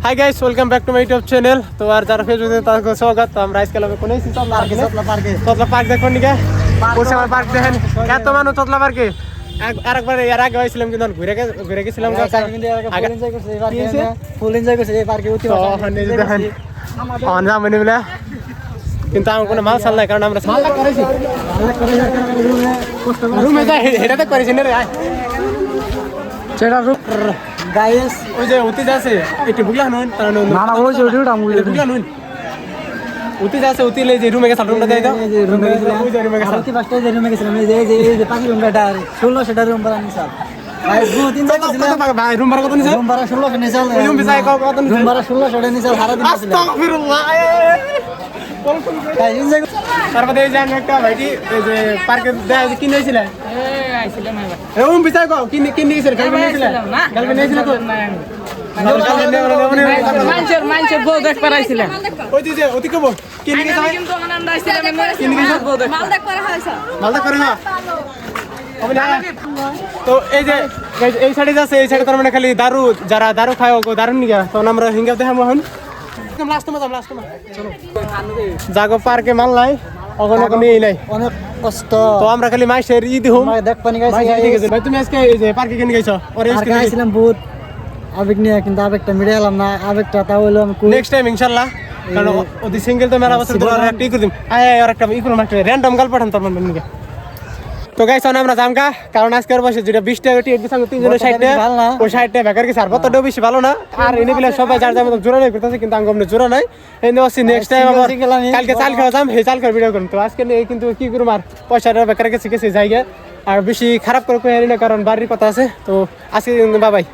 Hi guys, welcome back to my YouTube channel. তো আর যারা ফেসবুকে তাদেরকে স্বাগত। তো আমরা আজকাল কোন এসেছি ততলা পার্ক দেখুন নিকে আমার পার্ক দেখেন এত মানুষ ততলা পার্কে। আরেকবার এর আগে হয়েছিলাম কিন্তু ঘুরে গেছিলাম ফুল এনজয় করছে এই পার্কে দেখেন মানে বলে কিন্তু আমার কোনো মাল চাল নাই, কারণ আমরা রুমে যাই হেটাতে করেছি না রে। সেটা গাইস ওই যে অতীত আছে একটু বুগলা নুন না না ওই যে বুগলা নুন অতীত আছে অতীত এই যে রুমে গেছে রুমটা দেই দাও রুমে গেছিলাম আরতি পাঁচটা যে রুমে গেছিলাম এই যে পাখি রুমটা 16 সেটা রুম ভাড়া নিছাল ভাই দুই তিন জায়গা ছিলাম ভাই রুম ভাড়া কত নিছে? রুম ভাড়া 16 নিছাল ওই রুম বিছাই কত নিছে? রুম ভাড়া 16 সেটা নিছাল সারা দিন ছিলাম আস্তাগফিরুল্লাহ। গাইস এনজয় তারপরে এই যে আমি একটা ভাইটি এই যে পার্কে দেখাই কিনে নিয়েছিল আইছিলাম এবার রুম বিছাই কো কিনে গেছিল গালবে নিয়েছিল গালবে নিয়েছিল তো মানুষের বউ দেখ পারাইছিলাম ওই যে অতি কব কিনে গেছে কিন্তু আমরা আইছিলাম বউ দেখ মাল দেখ করে হইছে মালদা করে না তো এই যে এই সাইডে যাচ্ছে এই সাইডে তার মানে খালি দারু যারা দারু খায় ও দারু নিগা তো আমরা হিঙ্গা দেখাবো এখন লাস্ট চলো জাগো পার্কে মাল নাই ওখানে কোনো এই নাই অনেক কষ্ট তো আমরা খালি মাইসের ঈদ হুম দেখ পানি গাইস ভাই তুমি আজকে এই যে পার্কে কিনে গেছো ওর আর গাইছিলাম বহুত আবেগ নিয়ে কিন্তু আবেগটা মিটে গেলাম না আবেগটা তাও হলো আমি নেক্সট টাইম ইনশাআল্লাহ কারণ ওদি সিঙ্গেল তো মেলা বছর ধরে আর একটা ই করে দিম আর একটা ই করুন একটা র্যান্ডম গাল পাঠান তোর মনে নিকে। তো গাইস আমরা জামকা কারণ আজকের বসে যেটা 20 টাকা টিকিট দিছাম তিনজনের সাইডে ওই সাইডে বেকার গেছে আর কতটাও বেশি ভালো না আর এনে বিলে সবাই যার যার মতো জোড়া নাই করতেছে কিন্তু আমি গমনে জোড়া নাই এই নেছি নেক্সট টাইম আবার কালকে চাল খাওয়া যাম এই চাল করে ভিডিও করুন। তো আজকে এই কিন্তু কি করুম আর পয়সাটা বেকার গেছে জায়গা আর বেশি খারাপ করে কই না কারণ বাড়ির কথা আছে। তো আজকে বাই বাই।